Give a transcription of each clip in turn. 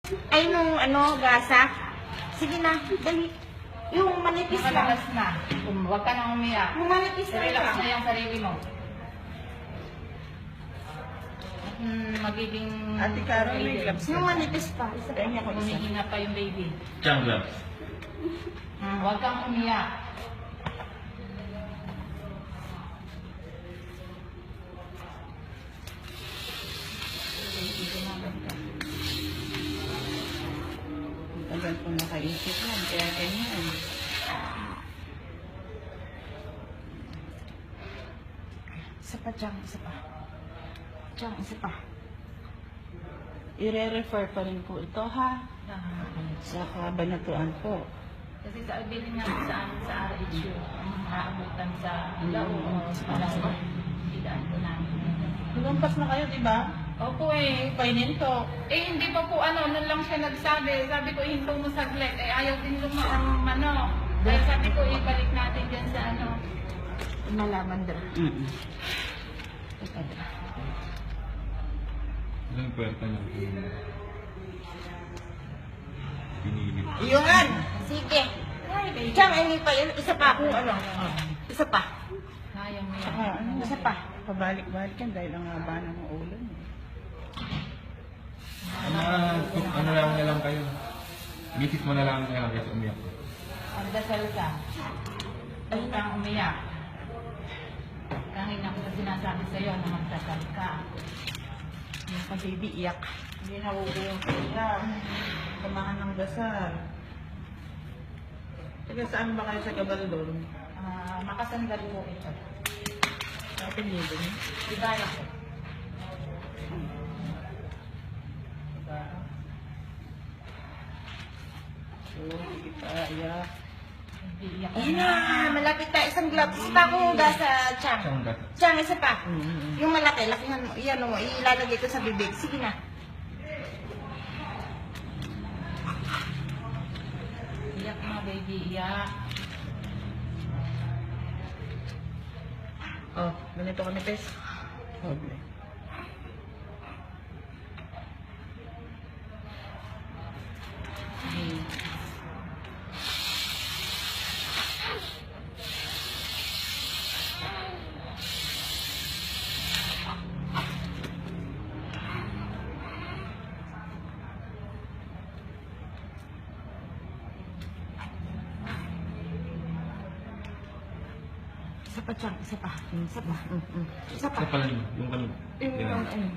Ay, nung ano, gasa. Sige na, dali. Yung manipis lang. Malakas na. Huwag ka nang umiyak. Yung manipis lang. Relax na yung sarili mo. Magiging... Ate Carol, may gloves Yung manipis pa. Isa pa niya ko isa. Humihinga pa yung baby. Chang gloves. Huwag kang umiyak. Ang tagal ko nakaisip yan, kaya ganyan. Isa pa, Chang. Isa pa. Chang, isa pa. I-refer pa rin po ito ha, sa kabanatuan po. Kasi sa bilhin nga sa amin sa RHU, ang aabutan sa lao o parang bidaan ko namin. Lumpas na kayo, di ba? Opo eh. Paininto. Eh hindi pa po ano lang siya nagsabi. Sabi ko hinto mo saglit. Eh ayaw din lumaan ano. Kaya sabi ko ibalik natin dyan sa ano. Malaman dra. Ilang puwerta lang pinili. Iyungan! Sige. Chang, hindi pa yun. Isa pa kung ano. Isa pa. Kaya mo yan. Saka ano, Isa pa. pabalik-balik yan dahil ang haba ng ulo niya. Ano lang na lang kayo. Misis mo na lang kayo kasi umiyak. Magdasal ka. Huwag kang umiyak. Kanina ko na sinasabi sa'yo na magdasal ka. Yung pag-baby iyak. Hindi nahuhulong sila. Samahan ng dasal. Taga saan ba kayo sa Gabaldon? Makasandal po ito. Sa apelido niyo? Ibaya ko. Diba? So, hindi pa iyak. Hindi iyak. Ayun na, malapit tayo. Isang gloves. Isa pa kung gasa, Chang. Chang gloves. Chang, isa pa. Mm-hmm. Yung malaki, lakihan mo. Iyan mo, ilalagay ko sa bibig. Sige na. Iyak mga baby, iyak. Oh, ganito kami, Pes. Okay. Isa pa, Chang. Isa pa. Isa pa. Isa pa. Sa pala niyo, yung kanina. Yung Yan. ano.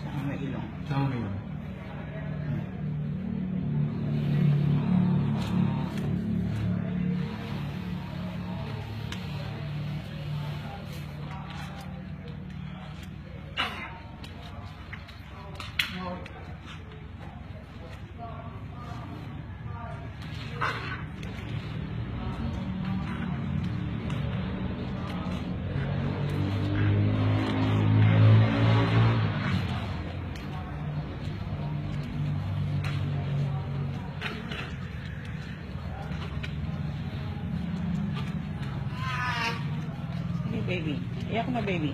Saan may ilong? Saan mo yun? Sige, baby. Iyak na, baby.